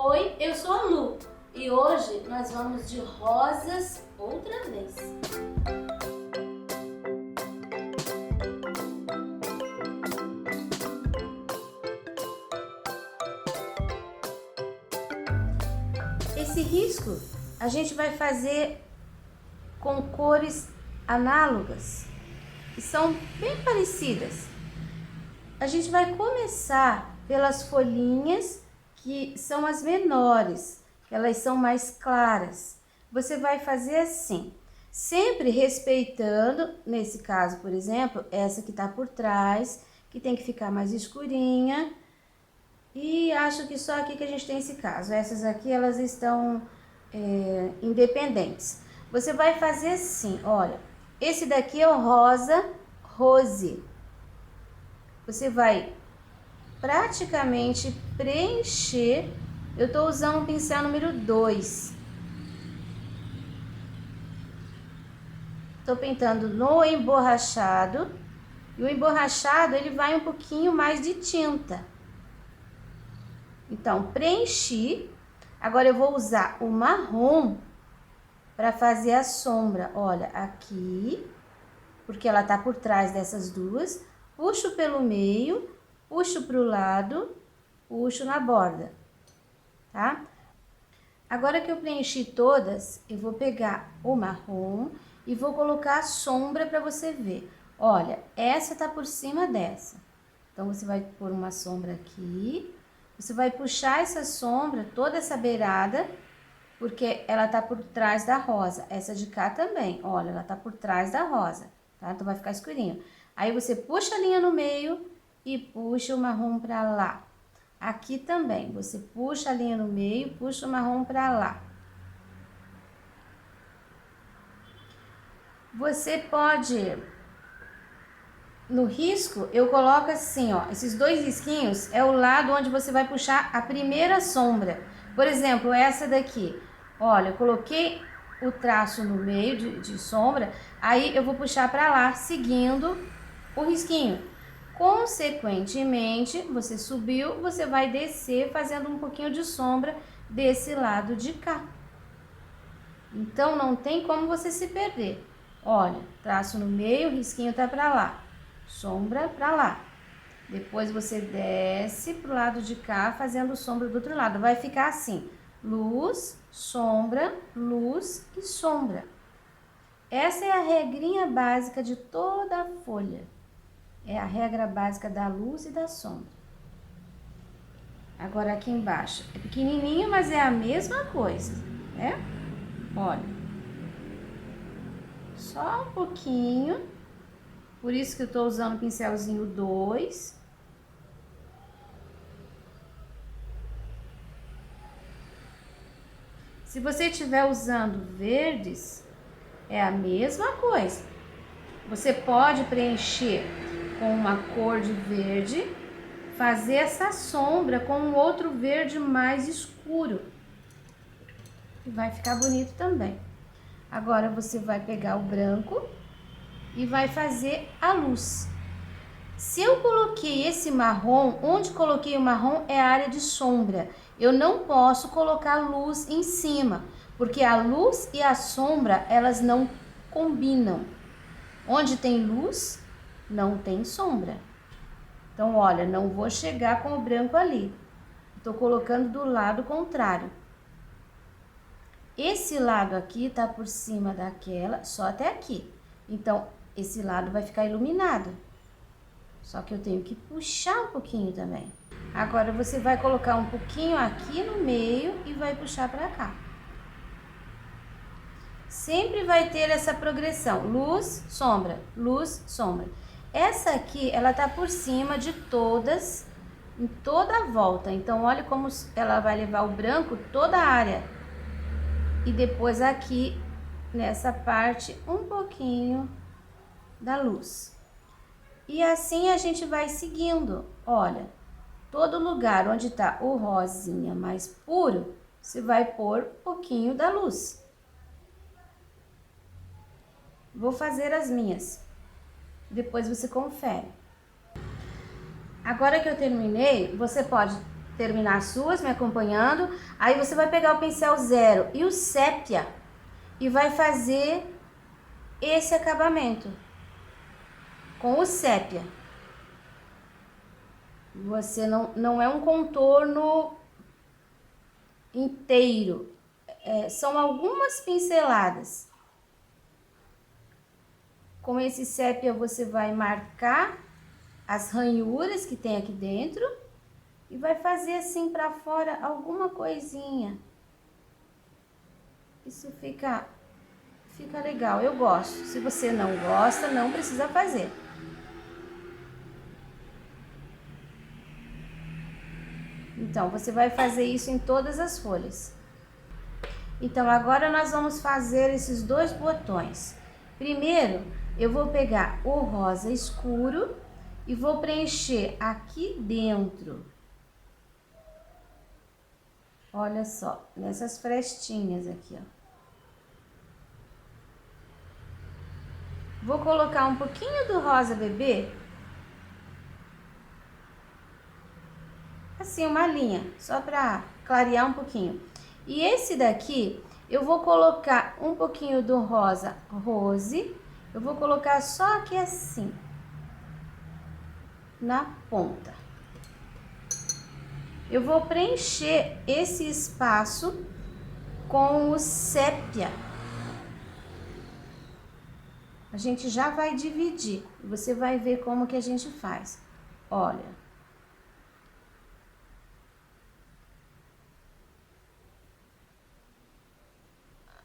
Oi, eu sou a Lu e hoje nós vamos de rosas outra vez. Esse risco a gente vai fazer com cores análogas, que são bem parecidas. A gente vai começar pelas folhinhas que são as menores, elas são mais claras. Você vai fazer assim, sempre respeitando, nesse caso, por exemplo, essa que está por trás, que tem que ficar mais escurinha. E acho que só aqui que a gente tem esse caso. Essas aqui, elas estão independentes. Você vai fazer assim, olha, esse daqui é o rosa rose. Você vai praticamente preencher. Eu estou usando o pincel número 2. Estou pintando no emborrachado. E o emborrachado, ele vai um pouquinho mais de tinta. Então, preenchi. Agora eu vou usar o marrom para fazer a sombra. Olha, aqui, porque ela tá por trás dessas duas. Puxo pelo meio, puxo pro lado, puxo na borda, tá? Agora que eu preenchi todas, eu vou pegar o marrom e vou colocar a sombra para você ver. Olha, essa tá por cima dessa. Então, você vai pôr uma sombra aqui. Você vai puxar essa sombra, toda essa beirada, porque ela tá por trás da rosa. Essa de cá também, olha, ela tá por trás da rosa, tá? Então, vai ficar escurinho. Aí, você puxa a linha no meio e puxa o marrom pra lá. Aqui também, você puxa a linha no meio, puxa o marrom pra lá. Você pode... No risco, eu coloco assim, ó, esses dois risquinhos é o lado onde você vai puxar a primeira sombra. Por exemplo, essa daqui. Olha, eu coloquei o traço no meio de sombra, aí eu vou puxar pra lá, seguindo o risquinho. Consequentemente, você subiu, você vai descer fazendo um pouquinho de sombra desse lado de cá. Então, não tem como você se perder. Olha, traço no meio, risquinho tá pra lá. Sombra pra lá. Depois você desce pro lado de cá, fazendo sombra do outro lado. Vai ficar assim, luz e sombra. Essa é a regrinha básica de toda a folha. É a regra básica da luz e da sombra. Agora aqui embaixo, é pequenininho, mas é a mesma coisa, né? Olha. Só um pouquinho. Por isso que eu tô usando o pincelzinho 2. Se você estiver usando verdes, é a mesma coisa. Você pode preencher com uma cor de verde, fazer essa sombra com um outro verde mais escuro. E vai ficar bonito também. Agora você vai pegar o branco e vai fazer a luz. Se eu coloquei esse marrom, onde coloquei o marrom é a área de sombra. Eu não posso colocar luz em cima, porque a luz e a sombra, elas não combinam. Onde tem luz, não tem sombra. Então, olha, não vou chegar com o branco ali. Estou colocando do lado contrário. Esse lado aqui tá por cima daquela, só até aqui. Então, esse lado vai ficar iluminado. Só que eu tenho que puxar um pouquinho também. Agora, você vai colocar um pouquinho aqui no meio e vai puxar pra cá. Sempre vai ter essa progressão, luz, sombra, luz, sombra. Essa aqui, ela tá por cima de todas, em toda a volta. Então, olha como ela vai levar o branco toda a área. E depois aqui, nessa parte, um pouquinho da luz. E assim a gente vai seguindo. Olha, todo lugar onde tá o rosinha mais puro, você vai pôr um pouquinho da luz. Vou fazer as minhas. Depois você confere. Agora que eu terminei, você pode terminar as suas, me acompanhando. Aí você vai pegar o pincel 0 e o sépia e vai fazer esse acabamento com o sépia. Você não é um contorno inteiro, são algumas pinceladas. Com esse sépia você vai marcar as ranhuras que tem aqui dentro e vai fazer assim pra fora alguma coisinha. Isso fica legal, eu gosto. Se você não gosta, não precisa fazer. Então, você vai fazer isso em todas as folhas. Então, agora nós vamos fazer esses 2 botões. Primeiro, eu vou pegar o rosa escuro e vou preencher aqui dentro. Olha só, nessas frestinhas aqui, ó. Vou colocar um pouquinho do rosa bebê. Assim, uma linha, só pra clarear um pouquinho. E esse daqui, eu vou colocar um pouquinho do rosa rose. Eu vou colocar só aqui assim, na ponta. Eu vou preencher esse espaço com o sépia. A gente já vai dividir, você vai ver como que a gente faz. Olha.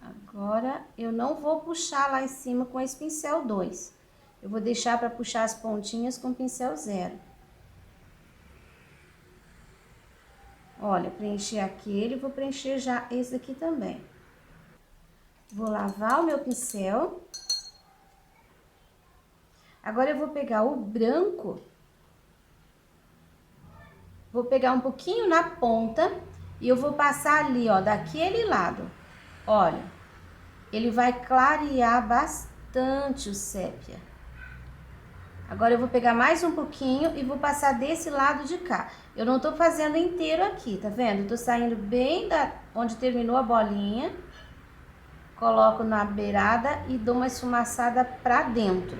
Agora, eu não vou puxar lá em cima com esse pincel 2. Eu vou deixar para puxar as pontinhas com pincel 0. Olha, preenchi aquele, vou preencher já esse aqui também. Vou lavar o meu pincel. Agora, eu vou pegar o branco. Vou pegar um pouquinho na ponta e eu vou passar ali, ó, daquele lado. Olha, ele vai clarear bastante o sépia. Agora, eu vou pegar mais um pouquinho e vou passar desse lado de cá. Eu não tô fazendo inteiro aqui, tá vendo? Eu tô saindo bem da onde terminou a bolinha. Coloco na beirada e dou uma esfumaçada pra dentro.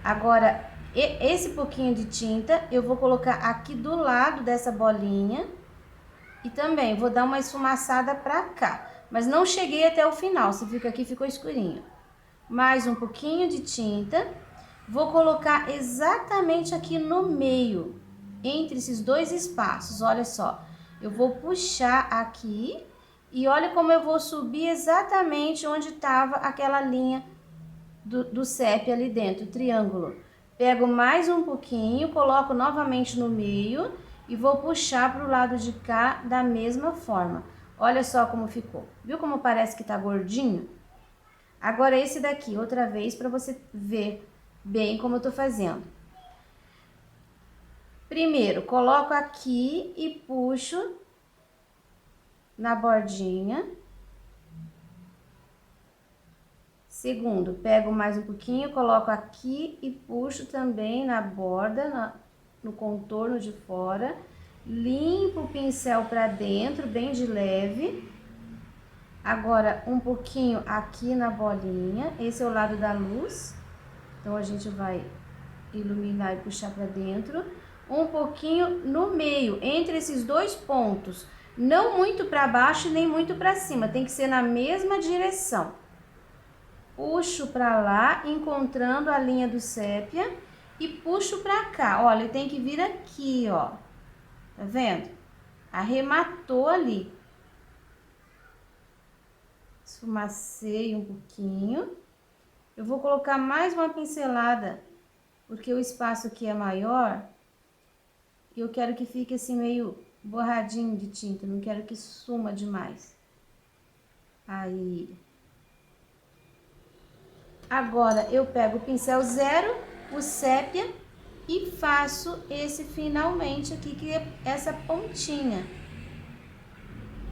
Agora, esse pouquinho de tinta eu vou colocar aqui do lado dessa bolinha. E também vou dar uma esfumaçada pra cá. Mas não cheguei até o final, se fica aqui, ficou escurinho. Mais um pouquinho de tinta. Vou colocar exatamente aqui no meio, entre esses 2 espaços, olha só. Eu vou puxar aqui e olha como eu vou subir exatamente onde estava aquela linha do sépia ali dentro, o triângulo. Pego mais um pouquinho, coloco novamente no meio e vou puxar para o lado de cá da mesma forma. Olha só como ficou. Viu como parece que tá gordinho? Agora esse daqui, outra vez, para você ver bem como eu tô fazendo. Primeiro, coloco aqui e puxo na bordinha. Segundo, pego mais um pouquinho, coloco aqui e puxo também na borda, no contorno de fora. Limpo o pincel pra dentro, bem de leve. Agora, um pouquinho aqui na bolinha, esse é o lado da luz. Então, a gente vai iluminar e puxar pra dentro. Um pouquinho no meio, entre esses 2 pontos. Não muito pra baixo e nem muito pra cima, tem que ser na mesma direção. Puxo pra lá, encontrando a linha do sépia e puxo pra cá. Olha, tem que vir aqui, ó. Tá vendo? Arrematou ali. Esfumacei um pouquinho. Eu vou colocar mais uma pincelada, porque o espaço aqui é maior. E eu quero que fique assim meio borradinho de tinta, não quero que suma demais. Aí... Agora, eu pego o pincel 0, o sépia, e faço esse finalmente aqui, que é essa pontinha.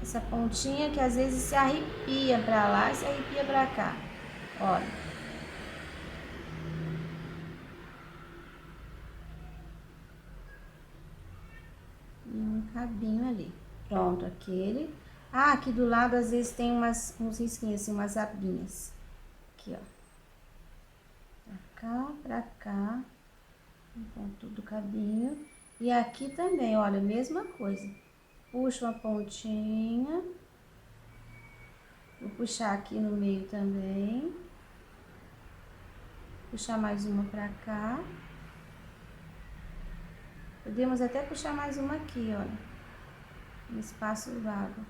Essa pontinha que às vezes se arrepia pra lá e se arrepia pra cá. Olha. rabinho ali. Pronto, aquele. Ah, aqui do lado às vezes tem uns risquinhos assim, umas abinhas. Aqui, ó. Pra cá. Um ponto do cabinho. E aqui também, olha, mesma coisa. Puxo uma pontinha. Vou puxar aqui no meio também. Puxar mais uma pra cá. Podemos até puxar mais uma aqui, olha. Um espaço vago.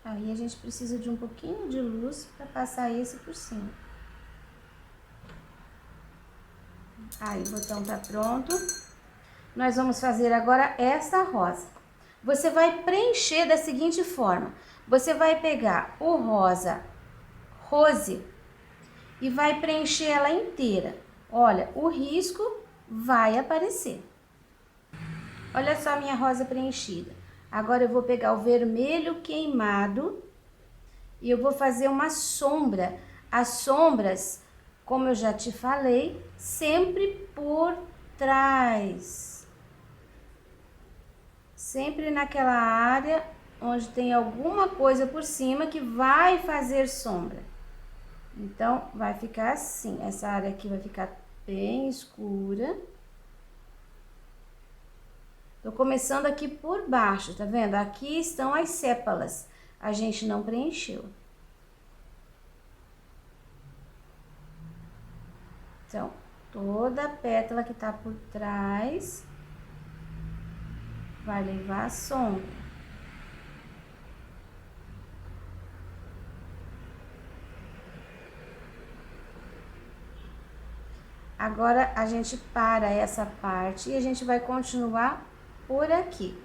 Aí a gente precisa de um pouquinho de luz para passar esse por cima. Aí o botão tá pronto. Nós vamos fazer agora essa rosa. Você vai preencher da seguinte forma. Você vai pegar o rosa rose e vai preencher ela inteira. Olha, o risco vai aparecer. Olha só a minha rosa preenchida. Agora eu vou pegar o vermelho queimado e eu vou fazer uma sombra. As sombras, como eu já te falei, sempre por trás. Sempre naquela área onde tem alguma coisa por cima que vai fazer sombra. Então, vai ficar assim. Essa área aqui vai ficar bem escura. Tô começando aqui por baixo, tá vendo? Aqui estão as sépalas. A gente não preencheu. Então, toda a pétala que tá por trás vai levar a sombra. Agora, a gente para essa parte e a gente vai continuar por aqui.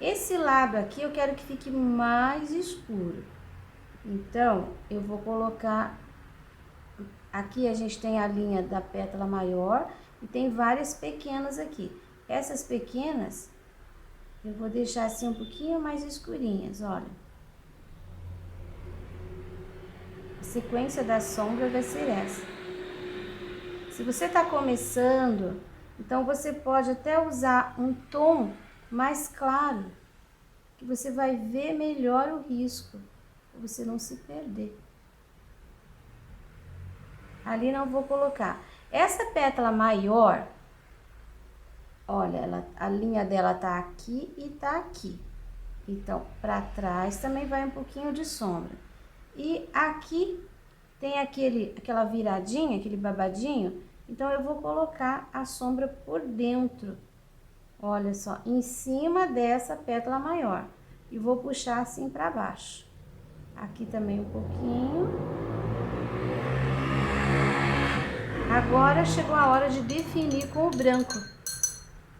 Esse lado aqui eu quero que fique mais escuro. Então, eu vou colocar... Aqui a gente tem a linha da pétala maior e tem várias pequenas aqui. Essas pequenas, eu vou deixar assim um pouquinho mais escurinhas, olha. A sequência da sombra vai ser essa. Se você tá começando, então você pode até usar um tom mais claro, que você vai ver melhor o risco, para você não se perder. Ali não vou colocar. Essa pétala maior, olha, a linha dela tá aqui e tá aqui. Então, pra trás também vai um pouquinho de sombra. E aqui tem aquela viradinha, aquele babadinho, então eu vou colocar a sombra por dentro. Olha só, em cima dessa pétala maior. E vou puxar assim pra baixo. Aqui também um pouquinho. Agora chegou a hora de definir com o branco.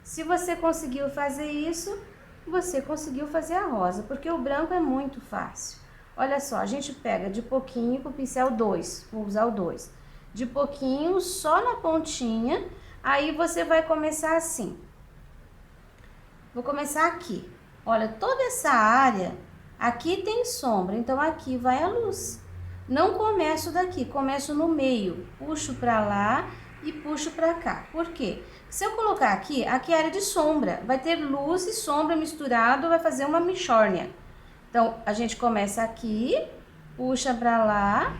Se você conseguiu fazer isso, você conseguiu fazer a rosa, porque o branco é muito fácil. Olha só, a gente pega de pouquinho com o pincel 2, vou usar o 2. De pouquinho, só na pontinha, aí você vai começar assim. Vou começar aqui. Olha, toda essa área, aqui tem sombra, então aqui vai a luz. Não começo daqui, começo no meio, puxo pra lá e puxo pra cá. Por quê? Se eu colocar aqui, aqui é área de sombra, vai ter luz e sombra misturado, vai fazer uma mixórnia. Então, a gente começa aqui, puxa pra lá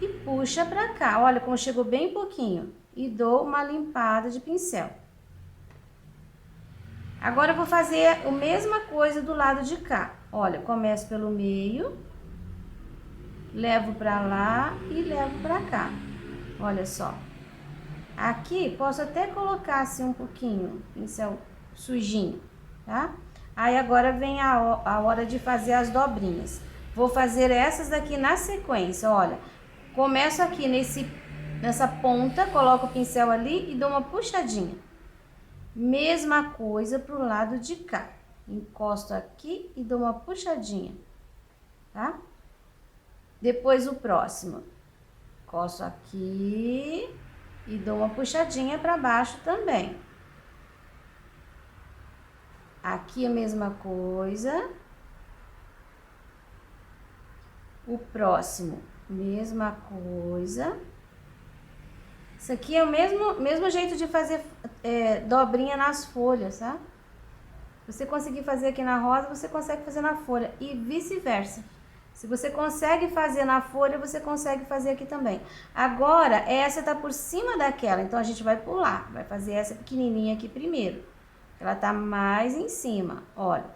e puxa pra cá. Olha como chegou bem pouquinho. E dou uma limpada de pincel. Agora, eu vou fazer a mesma coisa do lado de cá. Olha, começo pelo meio, levo pra lá e levo pra cá. Olha só. Aqui, posso até colocar assim um pouquinho, pincel sujinho, tá? Aí, agora vem a hora de fazer as dobrinhas. Vou fazer essas daqui na sequência, olha. Começo aqui nessa ponta, coloco o pincel ali e dou uma puxadinha. Mesma coisa pro lado de cá. Encosto aqui e dou uma puxadinha, tá? Depois o próximo. Encosto aqui e dou uma puxadinha para baixo também. Aqui a mesma coisa. O próximo, mesma coisa. Isso aqui é o mesmo jeito de fazer dobrinha nas folhas, tá? Você conseguir fazer aqui na rosa, você consegue fazer na folha e vice-versa. Se você consegue fazer na folha, você consegue fazer aqui também. Agora, essa tá por cima daquela, então a gente vai pular. Vai fazer essa pequenininha aqui primeiro. Ela tá mais em cima, olha.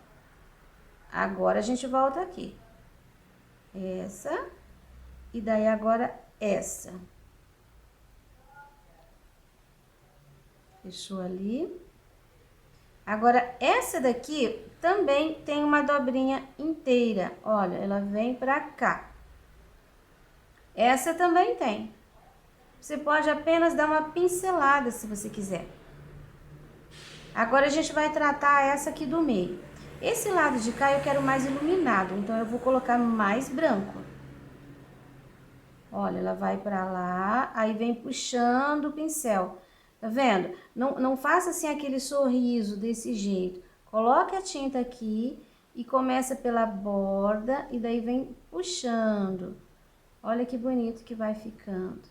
Agora a gente volta aqui. Essa. E daí agora essa. Fechou ali. Agora, essa daqui também tem uma dobrinha inteira. Olha, ela vem pra cá. Essa também tem. Você pode apenas dar uma pincelada se você quiser. Agora, a gente vai tratar essa aqui do meio. Esse lado de cá eu quero mais iluminado, então eu vou colocar mais branco. Olha, ela vai pra lá, aí vem puxando o pincel. Tá vendo? Não faça assim aquele sorriso desse jeito. Coloque a tinta aqui e começa pela borda e daí vem puxando. Olha que bonito que vai ficando.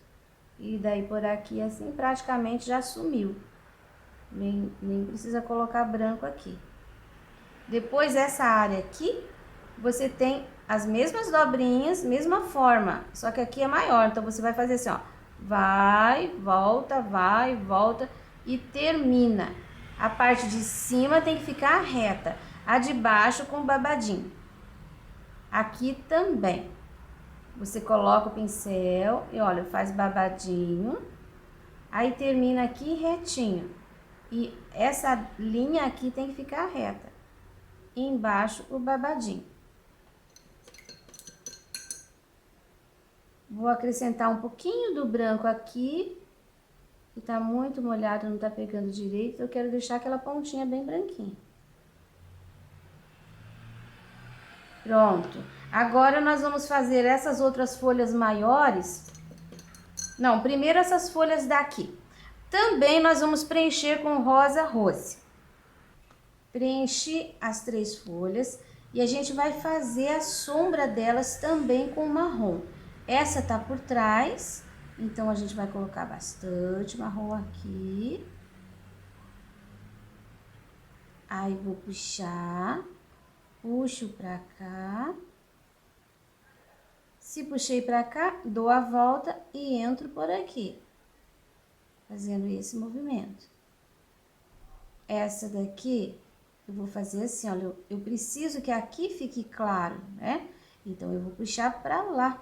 E daí por aqui assim praticamente já sumiu. Nem precisa colocar branco aqui. Depois essa área aqui, você tem as mesmas dobrinhas, mesma forma, só que aqui é maior, então você vai fazer assim, ó. Vai, volta e termina. A parte de cima tem que ficar reta, a de baixo com babadinho. Aqui também. Você coloca o pincel e olha, faz babadinho. Aí termina aqui retinho. E essa linha aqui tem que ficar reta. E embaixo o babadinho. Vou acrescentar um pouquinho do branco aqui, que tá muito molhado, não tá pegando direito. Eu quero deixar aquela pontinha bem branquinha. Pronto. Agora nós vamos fazer essas outras folhas maiores. Não, primeiro essas folhas daqui. Também nós vamos preencher com rosa rose. Preenchi as 3 folhas e a gente vai fazer a sombra delas também com marrom. Essa tá por trás, então a gente vai colocar bastante marrom aqui. Aí vou puxar, puxo pra cá. Se puxei pra cá, dou a volta e entro por aqui, fazendo esse movimento. Essa daqui, eu vou fazer assim, olha, eu preciso que aqui fique claro, né? Então, eu vou puxar pra lá.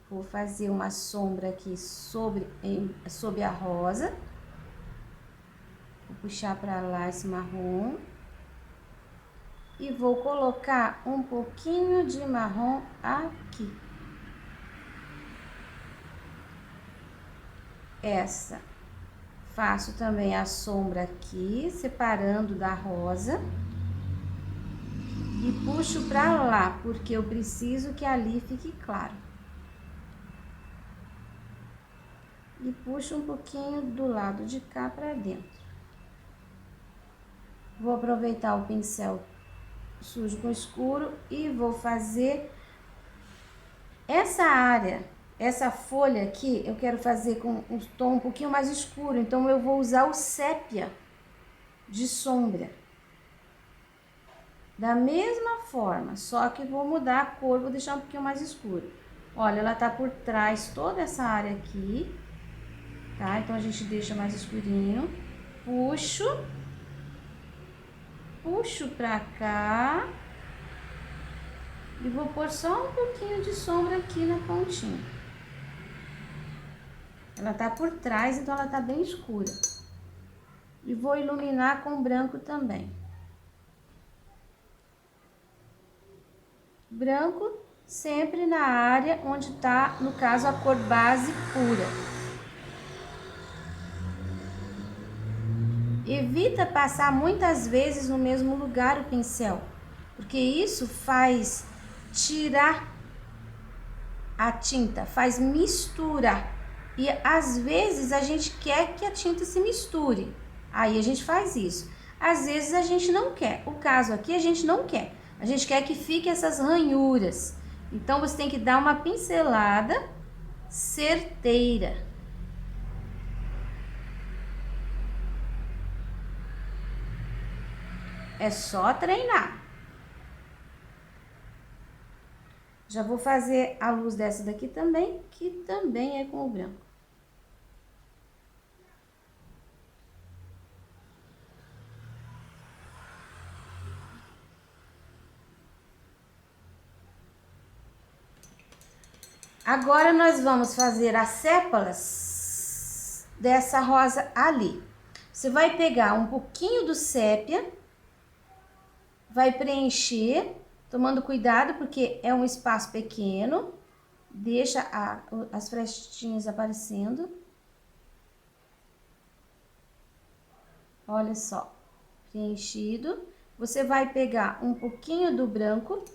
Vou fazer uma sombra aqui sobre a rosa. Vou puxar pra lá esse marrom. E vou colocar um pouquinho de marrom aqui. Essa. Faço também a sombra aqui, separando da rosa. E puxo pra lá, porque eu preciso que ali fique claro. E puxo um pouquinho do lado de cá pra dentro. Vou aproveitar o pincel sujo com escuro e vou fazer essa área, essa folha aqui, eu quero fazer com um tom um pouquinho mais escuro, então eu vou usar o sépia de sombra. Da mesma forma, só que vou mudar a cor, vou deixar um pouquinho mais escuro. Olha, ela tá por trás toda essa área aqui, tá? Então a gente deixa mais escurinho, puxo pra cá e vou pôr só um pouquinho de sombra aqui na pontinha. Ela tá por trás, então ela tá bem escura. E vou iluminar com branco também. Branco sempre na área onde tá, no caso, a cor base pura. Evita passar muitas vezes no mesmo lugar o pincel, porque isso faz tirar a tinta, faz misturar. E às vezes a gente quer que a tinta se misture, aí a gente faz isso. Às vezes a gente não quer, o caso aqui a gente não quer, a gente quer que fique essas ranhuras. Então você tem que dar uma pincelada certeira. É só treinar. Já vou fazer a luz dessa daqui também, que também é com o branco. Agora, nós vamos fazer as sépalas dessa rosa ali. Você vai pegar um pouquinho do sépia, vai preencher, tomando cuidado porque é um espaço pequeno, deixa as frestinhas aparecendo. Olha só, preenchido. Você vai pegar um pouquinho do branco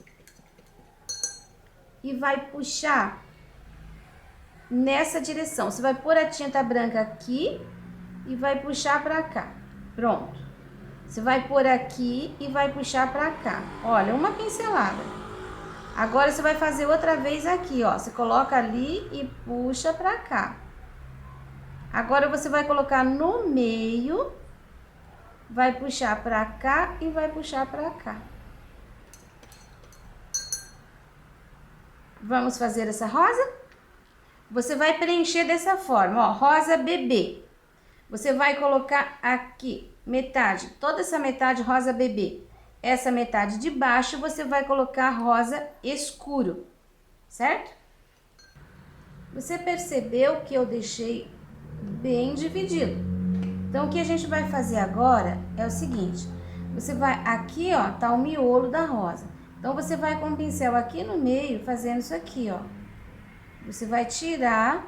e vai puxar nessa direção. Você vai pôr a tinta branca aqui e vai puxar pra cá. Pronto. Você vai pôr aqui e vai puxar pra cá. Olha, uma pincelada. Agora, você vai fazer outra vez aqui, ó. Você coloca ali e puxa pra cá. Agora, você vai colocar no meio, vai puxar pra cá e vai puxar pra cá. Vamos fazer essa rosa? Você vai preencher dessa forma, ó, rosa bebê. Você vai colocar aqui metade, toda essa metade rosa bebê. Essa metade de baixo você vai colocar rosa escuro, certo? Você percebeu que eu deixei bem dividido. Então, o que a gente vai fazer agora é o seguinte. Você vai, aqui ó, tá o miolo da rosa. Então, você vai com o pincel aqui no meio, fazendo isso aqui, ó. Você vai tirar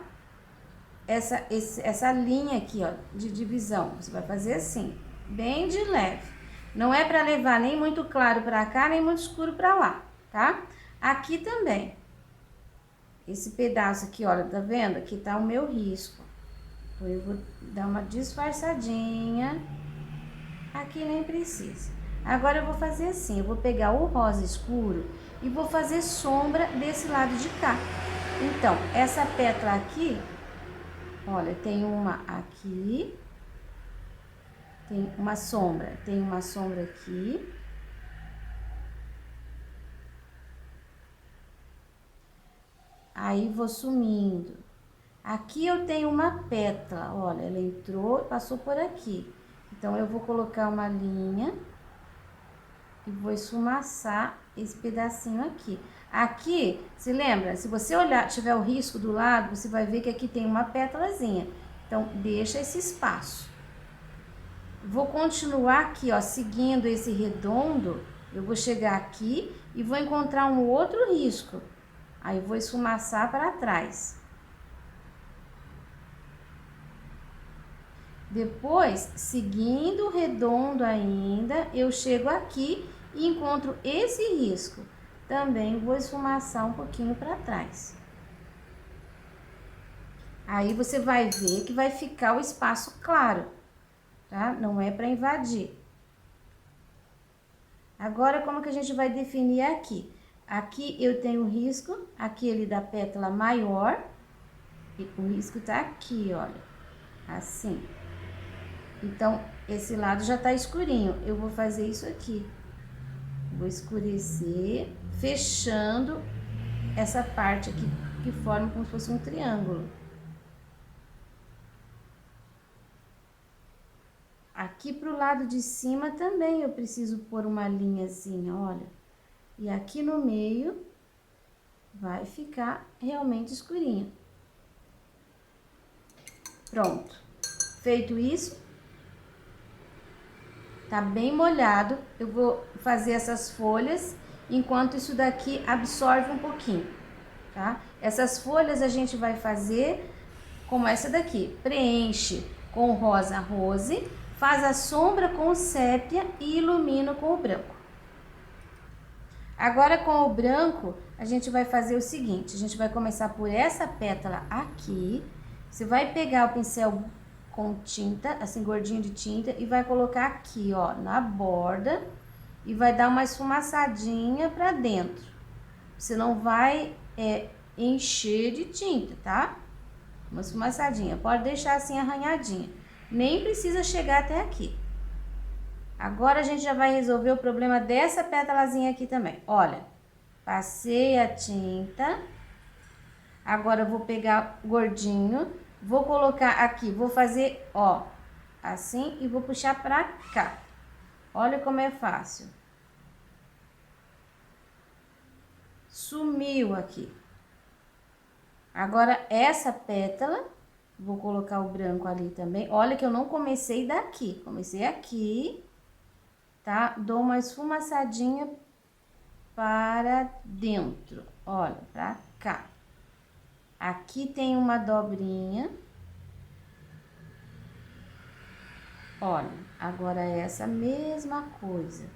essa linha aqui, ó, de divisão. Você vai fazer assim, bem de leve. Não é para levar nem muito claro para cá, nem muito escuro para lá, tá? Aqui também. Esse pedaço aqui, olha, tá vendo? Aqui tá o meu risco. Então, eu vou dar uma disfarçadinha. Aqui nem precisa. Agora, eu vou fazer assim, eu vou pegar o rosa escuro e vou fazer sombra desse lado de cá. Então, essa pétala aqui, olha, tem uma aqui, tem uma sombra aqui. Aí, vou sumindo. Aqui eu tenho uma pétala, olha, ela entrou e passou por aqui. Então, eu vou colocar uma linha e vou esfumaçar esse pedacinho aqui. Aqui, se lembra, se você olhar, tiver o risco do lado, você vai ver que aqui tem uma pétalazinha. Então, deixa esse espaço. Vou continuar aqui, ó, seguindo esse redondo. Eu vou chegar aqui e vou encontrar um outro risco. Aí, vou esfumaçar para trás. Depois, seguindo o redondo ainda, eu chego aqui e encontro esse risco. Também vou esfumaçar um pouquinho para trás. Aí, você vai ver que vai ficar o espaço claro, tá? Não é para invadir. Agora, como que a gente vai definir aqui? Aqui eu tenho o risco, aquele da pétala maior, e o risco tá aqui, olha, assim. Então, esse lado já tá escurinho, eu vou fazer isso aqui. Vou escurecer, fechando essa parte aqui, que forma como se fosse um triângulo. Aqui pro lado de cima também eu preciso pôr uma linhazinha, olha. E aqui no meio vai ficar realmente escurinho. Pronto. Feito isso, tá bem molhado. Eu vou fazer essas folhas enquanto isso daqui absorve um pouquinho, tá? Essas folhas a gente vai fazer como essa daqui. Preenche com rosa rose, faz a sombra com o sépia e ilumina com o branco. Agora, com o branco, a gente vai fazer o seguinte. A gente vai começar por essa pétala aqui. Você vai pegar o pincel com tinta, assim, gordinho de tinta, e vai colocar aqui, ó, na borda, e vai dar uma esfumaçadinha pra dentro. Você não vai encher de tinta, tá? Uma esfumaçadinha, pode deixar assim arranhadinha. Nem precisa chegar até aqui. Agora a gente já vai resolver o problema dessa pétalazinha aqui também. Olha, passei a tinta. Agora eu vou pegar gordinho, vou colocar aqui, vou fazer, ó, assim e vou puxar pra cá. Olha como é fácil. Sumiu aqui. Agora essa pétala, vou colocar o branco ali também. Olha que eu não comecei daqui, comecei aqui, tá? Dou uma esfumaçadinha para dentro, olha, pra cá. Aqui tem uma dobrinha. Olha, agora essa mesma coisa.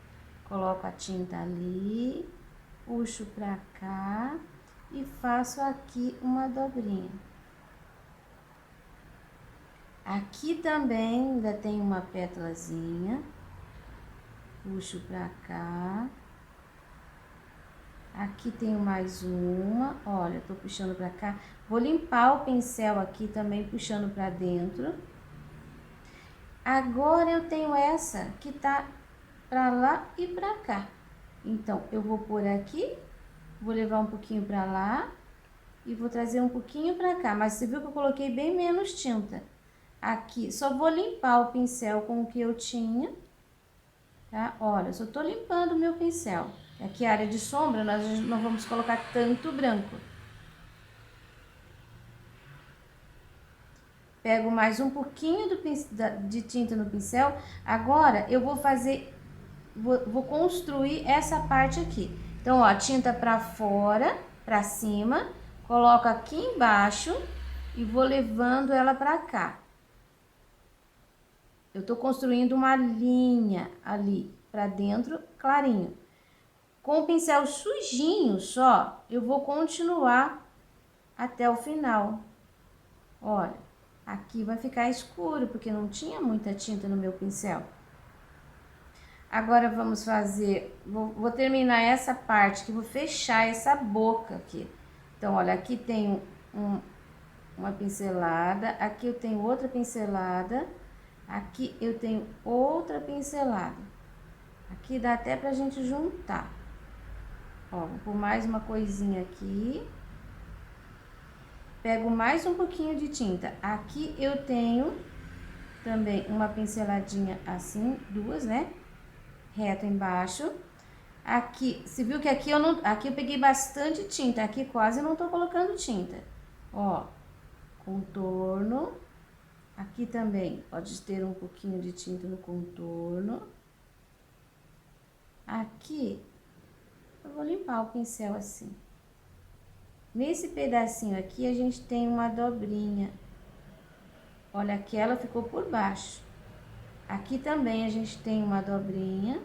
Coloco a tinta ali, puxo pra cá e faço aqui uma dobrinha. Aqui também ainda tem uma pétalazinha. Puxo pra cá. Aqui tenho mais uma, olha, tô puxando pra cá. Vou limpar o pincel aqui também, puxando pra dentro. Agora eu tenho essa que tá pra lá e pra cá. Então, eu vou pôr aqui, vou levar um pouquinho pra lá e vou trazer um pouquinho pra cá. Mas você viu que eu coloquei bem menos tinta. Aqui, só vou limpar o pincel com o que eu tinha, tá? Olha, eu só tô limpando o meu pincel. Aqui a área de sombra, nós não vamos colocar tanto branco. Pego mais um pouquinho de tinta no pincel. Agora, eu vou fazer, vou construir essa parte aqui. Então, ó, tinta pra fora, pra cima. Coloco aqui embaixo e vou levando ela pra cá. Eu tô construindo uma linha ali pra dentro, clarinho. Com o pincel sujinho só, eu vou continuar até o final. Olha, aqui vai ficar escuro, porque não tinha muita tinta no meu pincel. Agora, vamos fazer, vou terminar essa parte, que vou fechar essa boca aqui. Então, olha, aqui tem uma pincelada, aqui eu tenho outra pincelada, aqui eu tenho outra pincelada. Aqui dá até pra gente juntar. Ó, vou pôr mais uma coisinha aqui. Pego mais um pouquinho de tinta. Aqui eu tenho também uma pinceladinha assim, duas, né? Reto embaixo. Aqui, você viu que aqui aqui eu peguei bastante tinta, aqui quase não tô colocando tinta. Ó, contorno. Aqui também pode ter um pouquinho de tinta no contorno. Aqui eu vou limpar o pincel assim. Nesse pedacinho aqui, a gente tem uma dobrinha. Olha, aqui ela ficou por baixo. Aqui também a gente tem uma dobrinha.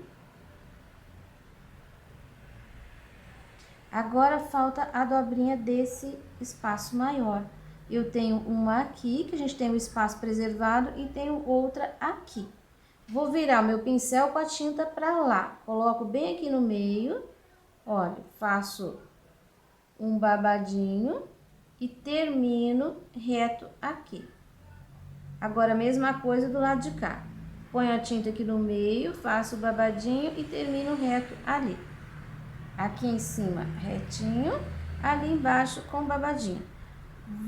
Agora, falta a dobrinha desse espaço maior. Eu tenho uma aqui, que a gente tem o espaço preservado, e tenho outra aqui. Vou virar o meu pincel com a tinta pra lá. Coloco bem aqui no meio. Olha, faço um babadinho e termino reto aqui. Agora, a mesma coisa do lado de cá. Ponho a tinta aqui no meio, faço o babadinho e termino reto ali. Aqui em cima, retinho, ali embaixo com babadinho.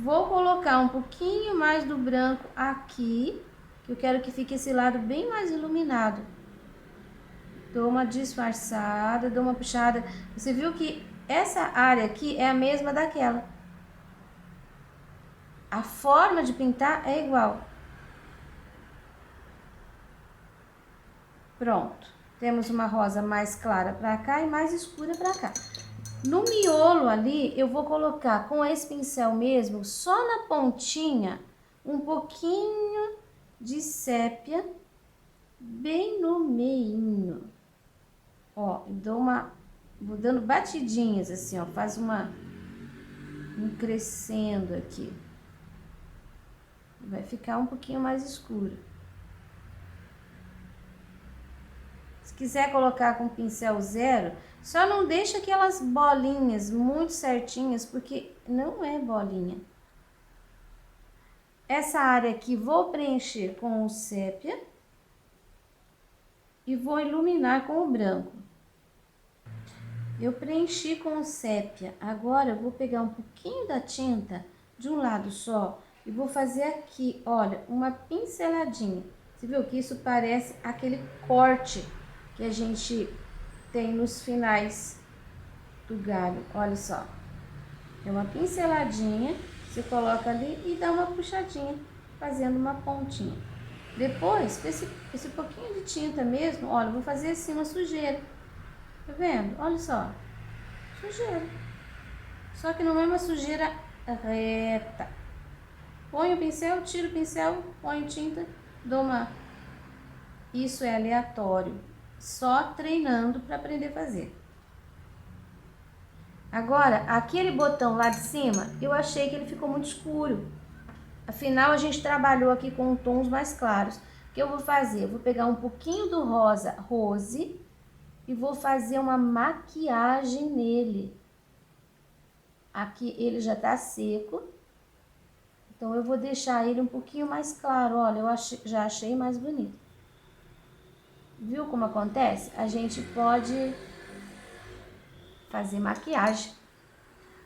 Vou colocar um pouquinho mais do branco aqui, que eu quero que fique esse lado bem mais iluminado. Dou uma disfarçada, dou uma puxada. Você viu que essa área aqui é a mesma daquela. A forma de pintar é igual. Pronto. Temos uma rosa mais clara pra cá e mais escura pra cá. No miolo ali, eu vou colocar com esse pincel mesmo, só na pontinha, um pouquinho de sépia, bem no meinho. Ó, vou dando batidinhas assim, ó, faz um crescendo aqui. Vai ficar um pouquinho mais escuro. Se quiser colocar com pincel zero, só não deixa aquelas bolinhas muito certinhas, porque não é bolinha. Essa área aqui vou preencher com o sépia. e vou iluminar com o branco. Eu preenchi com o sépia. Agora eu vou pegar um pouquinho da tinta de um lado só e vou fazer aqui, olha, uma pinceladinha. Você viu que isso parece aquele corte que a gente tem nos finais do galho, olha só. É uma pinceladinha, você coloca ali e dá uma puxadinha, fazendo uma pontinha. Depois, com esse pouquinho de tinta mesmo, olha, eu vou fazer assim uma sujeira. Tá vendo? Olha só. Sujeira. Só que não é uma sujeira reta. Põe o pincel, tira o pincel, põe tinta, dou uma... Isso é aleatório. Só treinando para aprender a fazer. Agora, aquele botão lá de cima, eu achei que ele ficou muito escuro. Afinal, a gente trabalhou aqui com tons mais claros. O que eu vou fazer? Eu vou pegar um pouquinho do rosa rose e vou fazer uma maquiagem nele. Aqui ele já tá seco, então eu vou deixar ele um pouquinho mais claro. Olha, eu já achei mais bonito. Viu como acontece? A gente pode fazer maquiagem.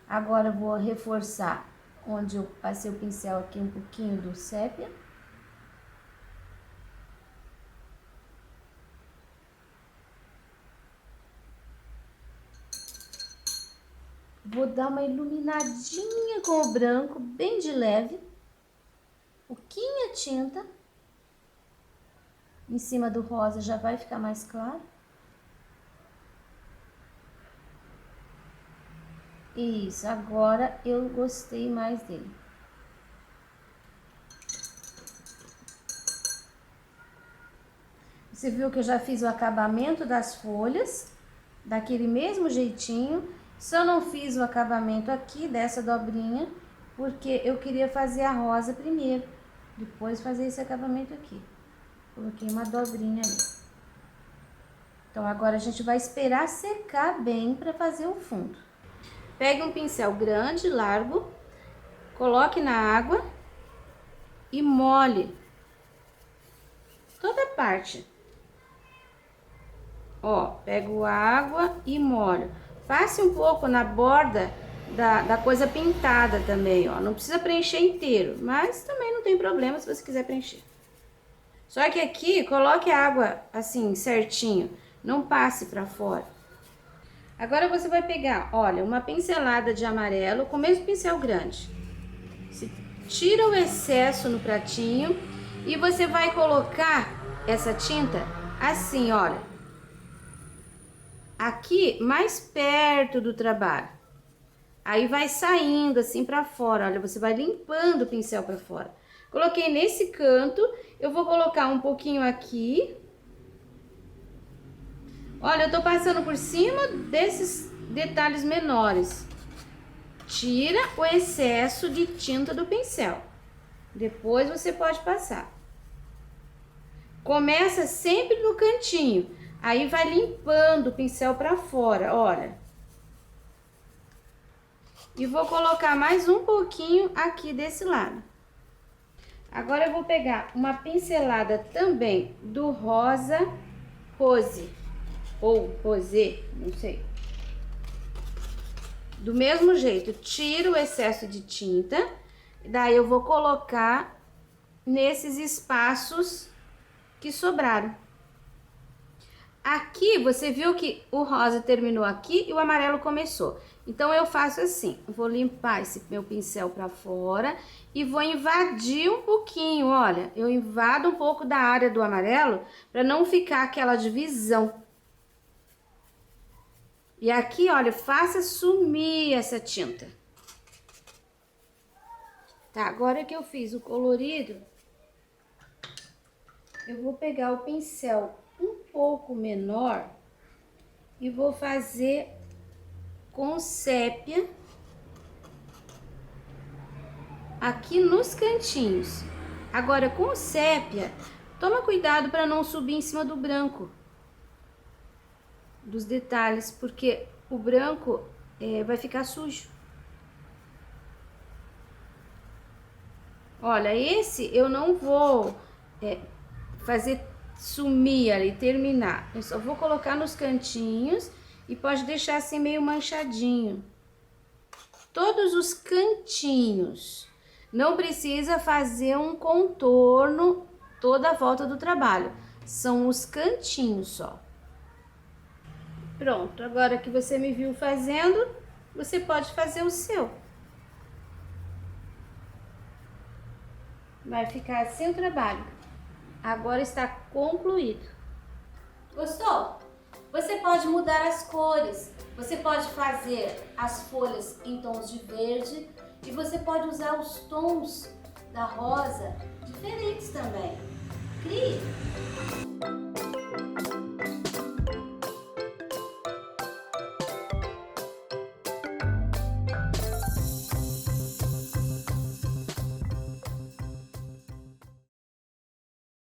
Agora eu vou reforçar onde eu passei o pincel aqui um pouquinho do sépia. Vou dar uma iluminadinha com o branco, bem de leve. Pouquinha tinta. Em cima do rosa já vai ficar mais claro. Isso, agora eu gostei mais dele. Você viu que eu já fiz o acabamento das folhas, daquele mesmo jeitinho. Só não fiz o acabamento aqui dessa dobrinha, porque eu queria fazer a rosa primeiro, depois fazer esse acabamento aqui. Coloquei uma dobrinha ali. Então, agora a gente vai esperar secar bem para fazer o fundo. Pegue um pincel grande, largo, coloque na água e molhe toda a parte. Ó, pego água e molho. Passe um pouco na borda da coisa pintada também, ó. Não precisa preencher inteiro, mas também não tem problema se você quiser preencher. Só que aqui, coloque a água assim, certinho. Não passe pra fora. Agora você vai pegar, olha, uma pincelada de amarelo com o mesmo pincel grande. Você tira o excesso no pratinho e você vai colocar essa tinta assim, olha. Aqui, mais perto do trabalho. Aí vai saindo assim pra fora, olha, você vai limpando o pincel pra fora. Coloquei nesse canto, eu vou colocar um pouquinho aqui. Olha, eu tô passando por cima desses detalhes menores. Tira o excesso de tinta do pincel. Depois você pode passar. Começa sempre no cantinho. Aí vai limpando o pincel pra fora, olha. E vou colocar mais um pouquinho aqui desse lado. Agora eu vou pegar uma pincelada também do rosa rose, ou rosé, não sei. Do mesmo jeito, tiro o excesso de tinta, daí eu vou colocar nesses espaços que sobraram. Aqui, você viu que o rosa terminou aqui e o amarelo começou. Então, eu faço assim, vou limpar esse meu pincel pra fora e vou invadir um pouquinho, olha. Eu invado um pouco da área do amarelo pra não ficar aquela divisão. E aqui, olha, faça sumir essa tinta. Tá, agora que eu fiz o colorido, eu vou pegar o pincel um pouco menor e vou fazer com sépia aqui nos cantinhos. Agora, com sépia, toma cuidado para não subir em cima do branco, dos detalhes, porque o branco vai ficar sujo. Olha, esse eu não vou fazer sumir ali, terminar, eu só vou colocar nos cantinhos e pode deixar assim meio manchadinho. Todos os cantinhos. Não precisa fazer um contorno toda a volta do trabalho. São os cantinhos só. Pronto, agora que você me viu fazendo, você pode fazer o seu. Vai ficar assim o trabalho. Agora está concluído. Gostou? Você pode mudar as cores. Você pode fazer as folhas em tons de verde e você pode usar os tons da rosa diferentes também. Crie!